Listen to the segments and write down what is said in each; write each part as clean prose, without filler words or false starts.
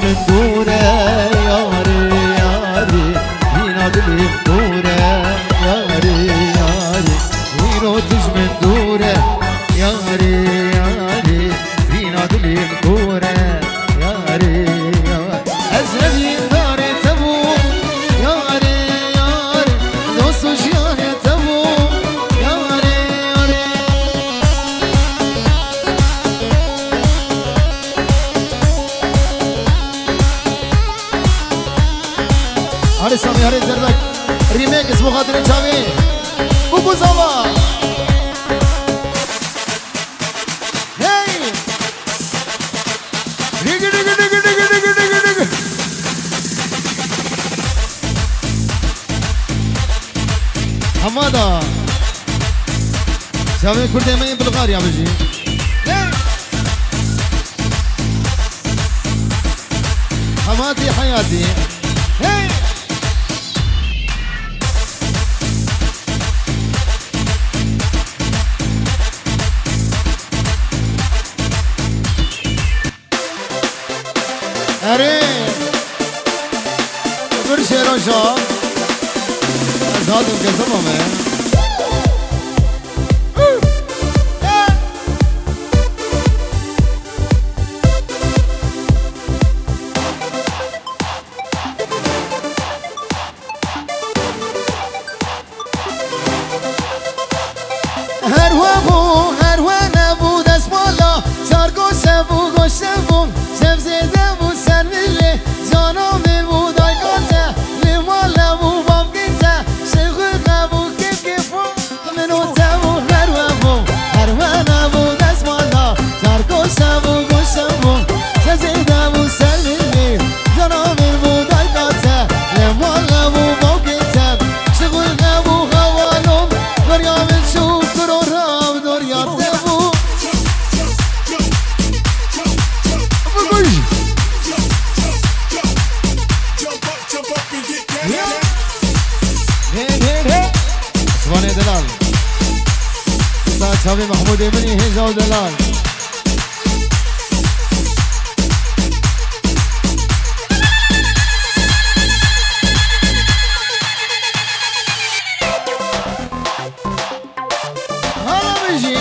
من دوره یاری یاری اینا دلیم دوره یاری یاری اینو تج من دوره یاری یاری اینا دلیم دوره یاری یاری از نبیم داره تبو یاری یاری دوستو جیانه تبو یاری یاری هاري سامي هاري دردك ريميك اسمه خاطر جاوي بوبو زاوا هاي ديغ ديغ ديغ ديغ ديغ ديغ ديغ حماده جاوي كردي مي بلغاريا بجي حماتي حياتي هاي أري برشة رشا أزهادم كسبهم شابي محمود ابني هيجا ودلال هلا بيجي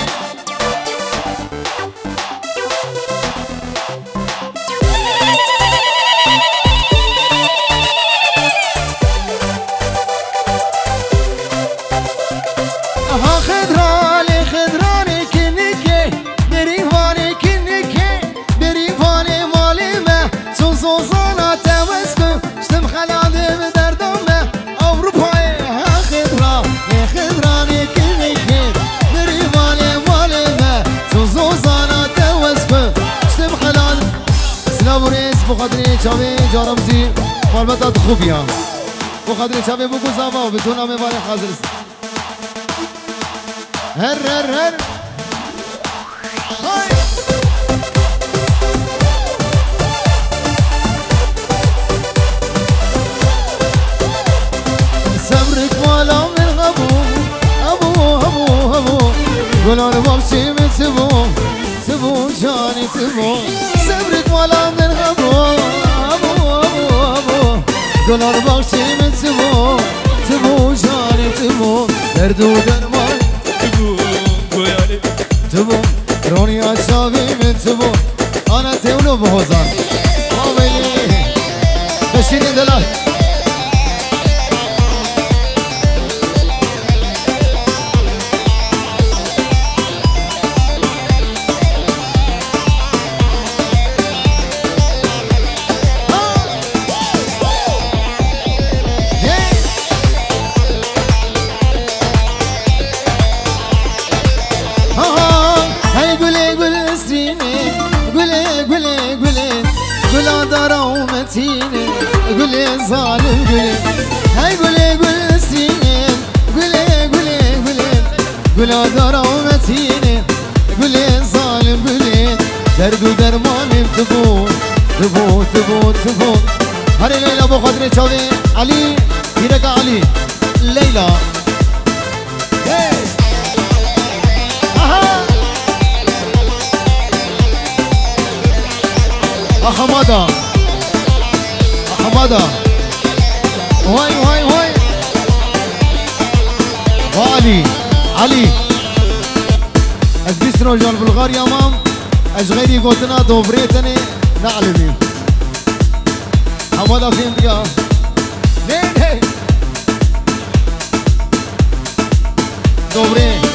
بخاطر چاوی جارمزی فرمتات خوبیام بخاطر چاوی بگو زاوا بتونم میواره حاضر است هر صبرك والا من غبو ابو قولون بمشي من تبو جاني تبو صبرك والا من غبو قولون بمشي من تبو جاني تبو درد و درمان تبو روني اشافي من تبو انا تولو بهوزان قابلي بشيني دلال قولي ظالم قولي هاي قولي سنين قولي دارا ومتيني قولي ظالم قولي درد و درمانم تبو هاري ليلى ابو خضري چاوي علي يرك علي ليلى حماده هذا واي واي واي وعلي علي از بیست رجال بلغاریا مام از غیری گوتنا دوبریتنی نعلمی حمادا فیم بیا نه نه دوبری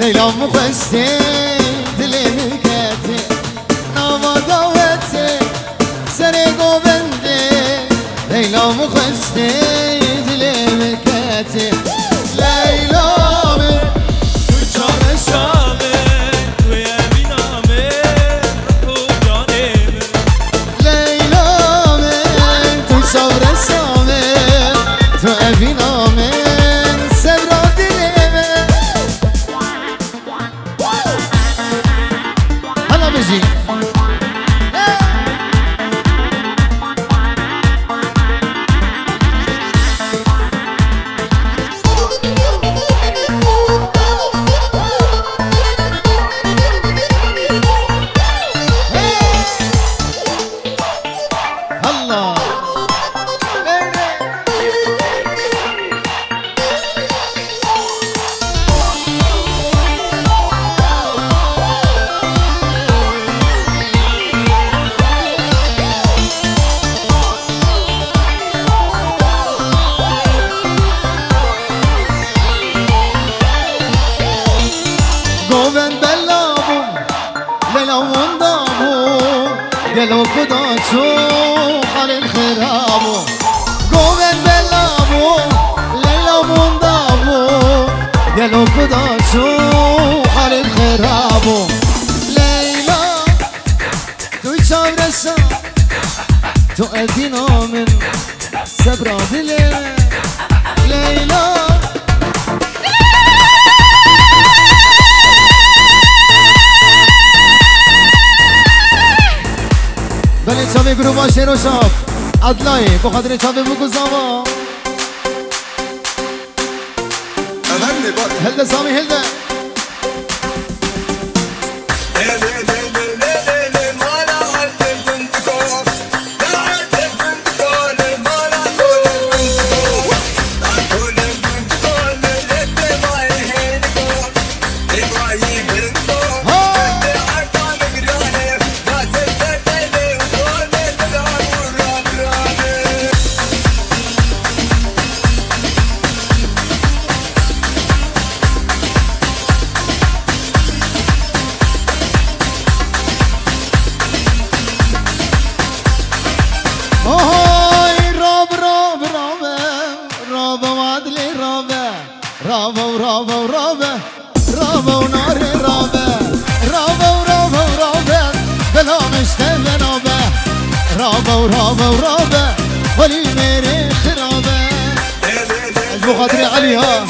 ليلى مخستي دلي كاتي نوما دوتي سريقو بندي ليلى مخستي دلي كاتي ليلى من تجار الشامل ويا بنامي وجاني ليلى من تجار الشامل ويا بنامي دلو کداشو حال خرابو گوون بلابو لیلا موندابو دلو کداشو حال خرابو لیلا توی چاورسا تو ادینا من صبرا دلی لیلا بله چاوی گروه شیر و شاب عدلایی بخاطر چاوی بگو زاما هلده سامی هلده ورابة ولي ميري خرابة أجبو خاطري عليها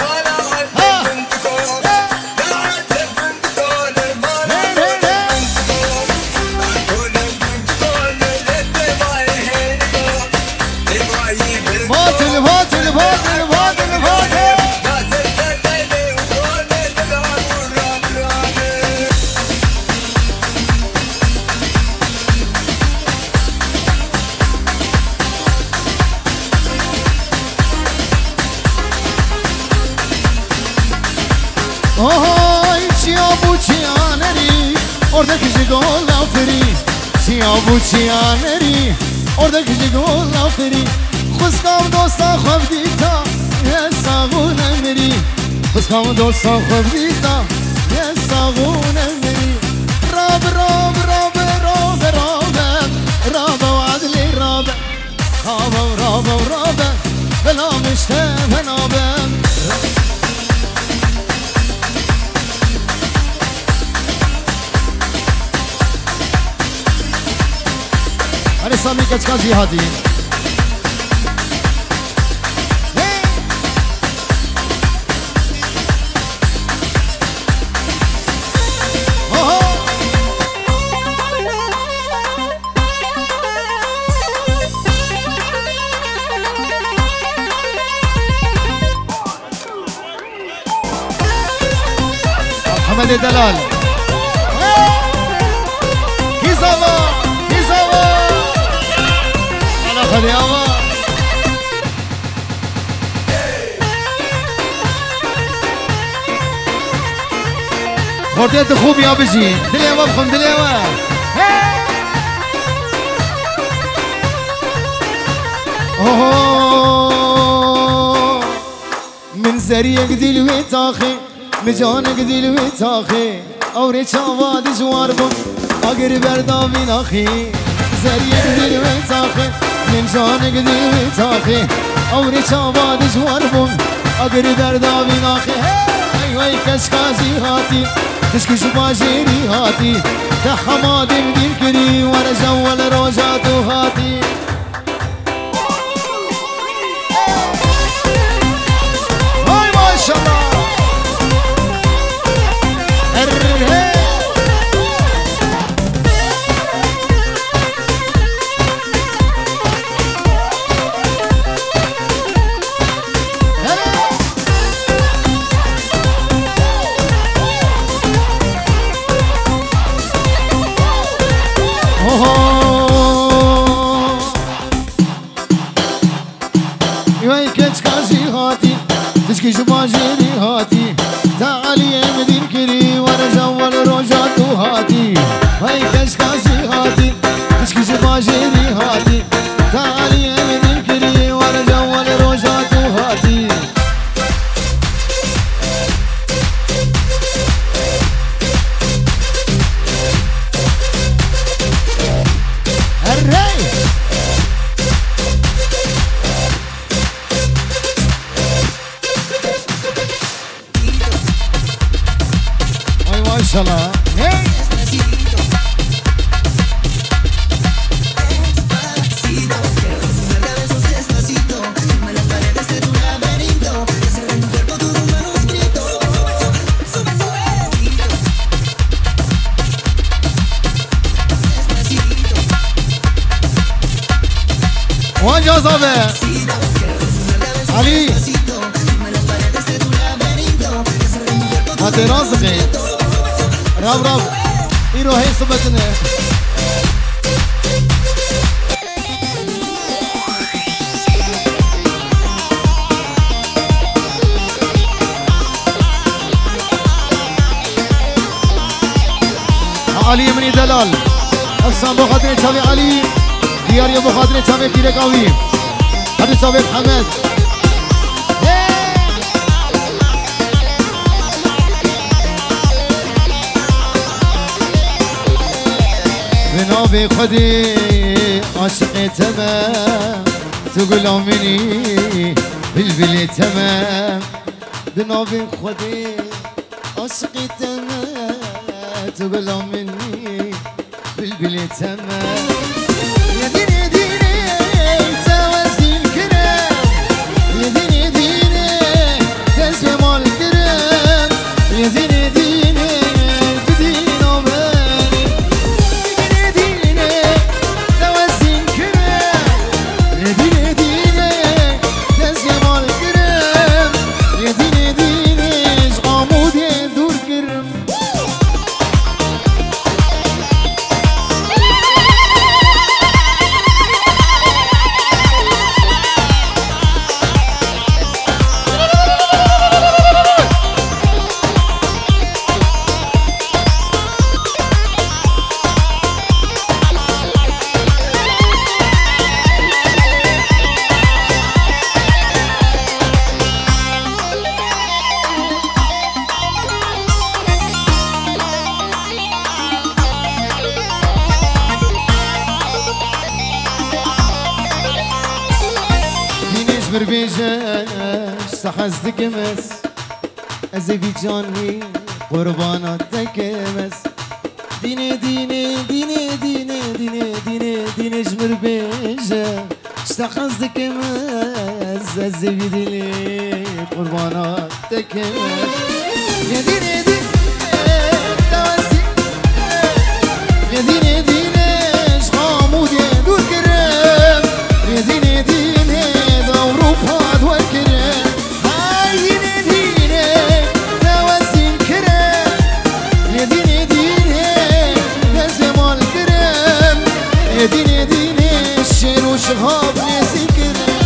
Oradaki gol aferi, siyabu çiyaneri. Oradaki gol aferi, khuskam dosta khavdita, yesagun emri. Khuskam dosta khavdita, yesagun emri. Rab rab rab rab rab rab وعدلي راب راب راب راب بلا مشتاق نابم سامی کچکا جهادی محمد دلال كيزاوا انا خلياوا خورتيت خوب يا بجي دليوا بخم دليوا من زريك دل وتاخي مجانك دل وتاخي اوري چاواد جوار بم اگر برداوين اخي زريك دل وتاخي من جانك دل وتاخي اوري چاواد جوار بم اگر برداوين اخي اي وي كشكازي هاتي تشكش باجيري هاتي تحماد بدير كري وانا جول روجات هاتي هاي ما شاء الله تشكيش باجيري هاتي تعالي مدين كري وانا جول روجات هاتي هاي كشكاشي هاتي تشكيش باجيري هاتي تعالي مدين كري وانا جول روجات هاتي الري ما شاء الله وانجا صافي علي هاتي راسخي راب ایرو هی سبتنه علي مني دلال اقسام بخاطر چاوی علي دیاری بخاطر چاوی پیرکاوی هر چاوی حمد بنابي خدي عاشقي تمام تقول مني بالبلي تمام بنابي خدي عاشقي تمام تقول مني بالبلي تمام يا ديني ديني توازي الكرام يا ديني ديني تسلم الكرام يا ديني ديني تدين أماني يا ديني توازي الكرام يا ديني ديني تسلم الكرام يا ديني ديني شغامودي دور كرم بربيجاش تحزدك مس أزبي جاني قربانات تكمس ديني ديني ديني ديني ديني ديني نجمر بيجا اشتقصدك مز الزبيد اللي قربانات تكمل يا دين يا دين توسي يا دين يا دين شغامود يا دور كرام يا دين يا دين دور بهاد والكرام هاي يا دين توسي الكرام يا دين يا دين لازم الكرام يا دين يا دين الشير وشهاب ناسي كرام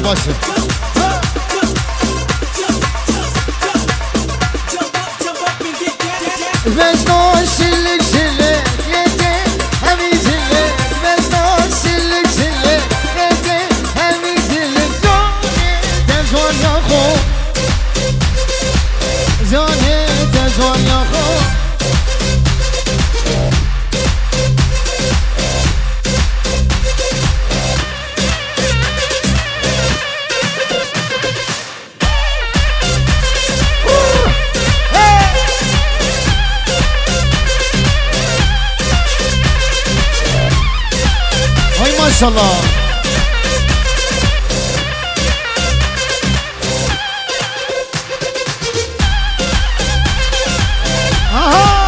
Başla. Vecdan şillik şillik yedi hemi şillik Vecdan şillik şillik yedi hemi şillik Tezvan yakho Zane tezvan yakho Maşallah. Aha.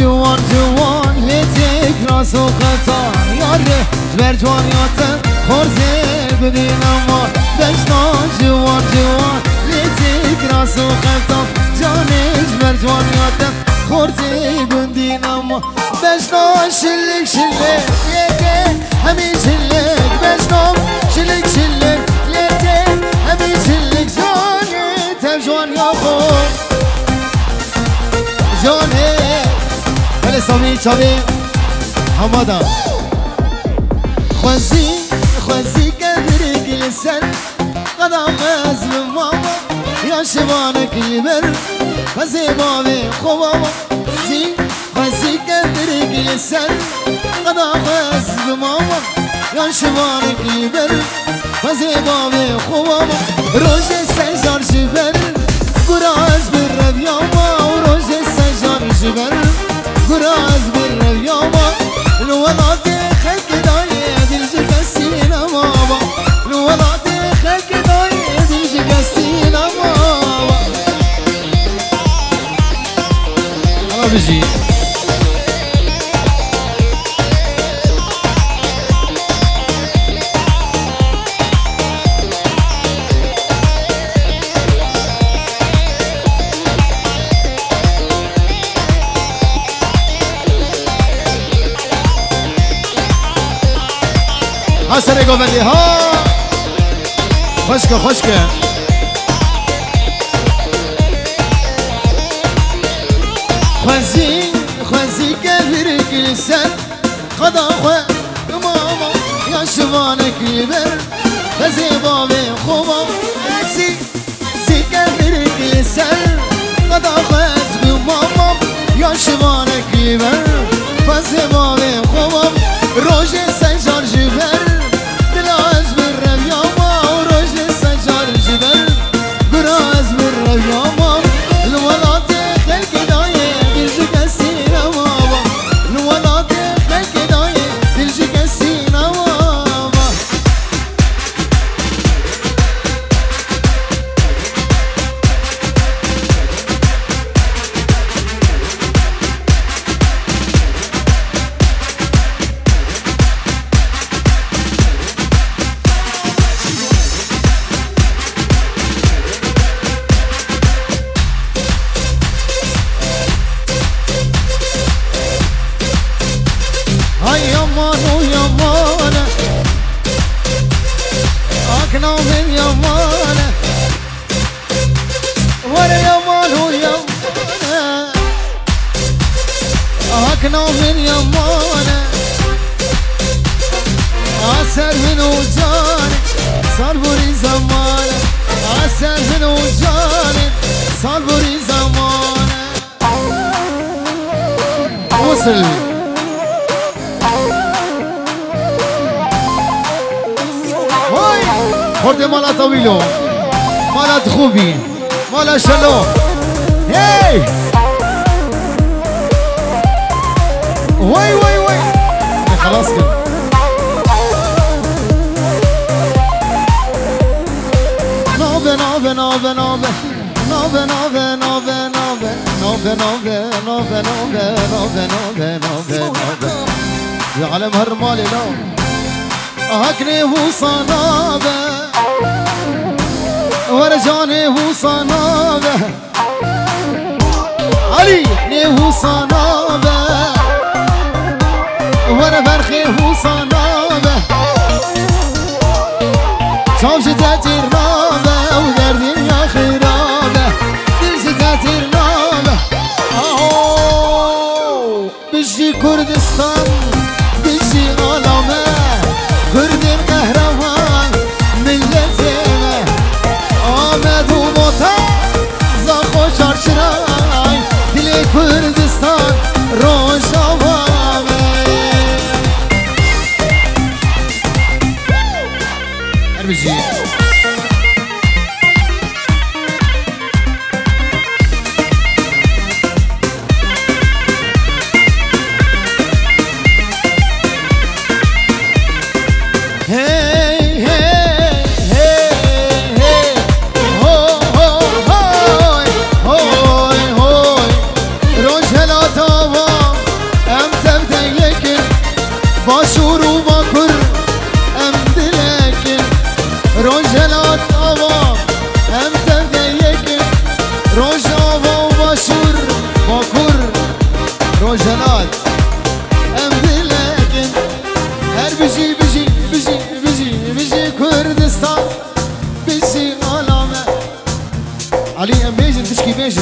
جوان جوان لتك راس و خطا یاره جبر جوانیاتن خورزه ببین اما دشتان جوان جوان لتك راس و خطا جانه جبر جوانیاتن خورزه بندین اما دشتان شلک شلک یکه همین شلک دشتان شلک شلک یکه همین شلک جانه تب جوانیا خور جانه بله سامی چاوی حمادا خوزی خوزی کدری گلسن قدام ازم ماما یا شبانک لیبر خوزی باوی خوباما زی خوزی کدری گلسن قدام ازم ماما یا شبانک لیبر خوزی باوی خوباما روز سجار جبر گراز بر ربیاما روز سجار جبر گراز بر یاما الولاد خلق دایه دلش کسین ماما الولاد خلق دایه دلش کسین ماما حالا بجی حسن گووندی ها خوشکه خوشکه خوزی خوزی که بری سن خدا خواه ماما یا شوانک لیبر خوزی باوی خوبا زی زی که بری سن خدا خواه ماما یا شوانک لیبر خوزی باوی خوبا روش سجار جبر من يمانه عسر من وجانه صار بري زمانه عسر من وجانه صار بري زمانه وصل هاي خورده مالا طويلو مالا خوبي مالا شلو هاي وي وي وي خلاص كده نوبه نوبه نوبه نوبه نوبه نوبه نوبه نوبه نوبه نوبه نوبه نوبه نوبه نوبه نوبه نوبه يا عالم هالمالي لو هكني وصنابه ورجاني وصنابه علي نيه صنابه وانا فرخي وصنابه شوف شتاتير نابه ودردين يا خرابه دل شتاتير نابه اهو بشي كردستان بشي غلامه كرد القهرمان ملتنا آمد و موتا زاخو چارچرای دل کردستان روشاوامه هربجی علي ام بيجن تشكي بيجن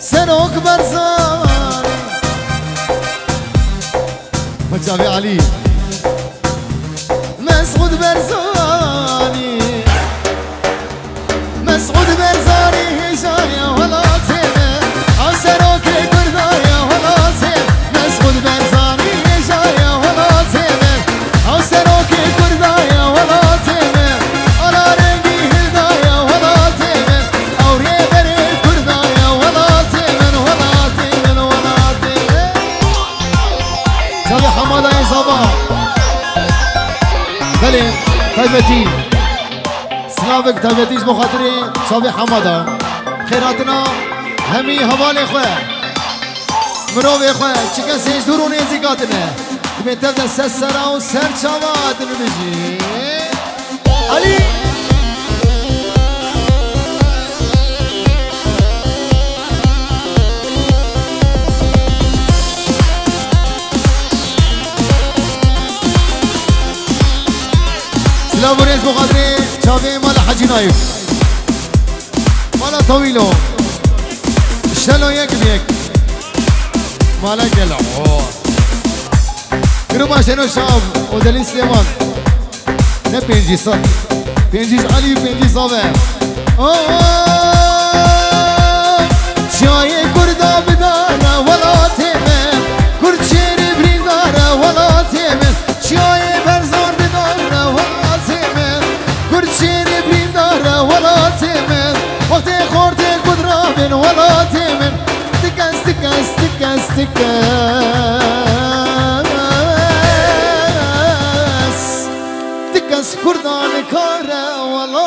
سنوك برزان مجابي علي مسعود برزاني مسعود برزاني هجايا ولا تيمه او سنوك كردايا ولا تيمه مسعود برزاني هجايا ولا تيمه او سنوك كردايا ولا تيمه ولا رنگي هدايا ولا تيمه او ريبري كردايا ولا تيمه ولا تيمه ولا تيمه شبي حماده يا صباح بله طيبتي سلامك طيبتيش بخاطري شبي حماده خيراتنا همي حوالي خواه مروي خواه چکه سیج دورو نیزیگاتنه دمین تبدا سسرا و سر چاواتن بجی علی سلام وريز بخاطري شابي مالا حجي نايف مالا طويلو شلو يك بيك مالا قلع قربا شنو شاب ودلين سليمان نه بينجي صح بينجيش علي بينجي صابع شاي كردا بدانا ولا تيمن كرد شيري بريدارا ولا تيمن شاي برزار بدانا ولا تيمن كرد شيري بريدارا ولا تيمن وقت خورتي قدرابن ولا تيمن تكس تكس تكس تكس تكس كردان كارا ولا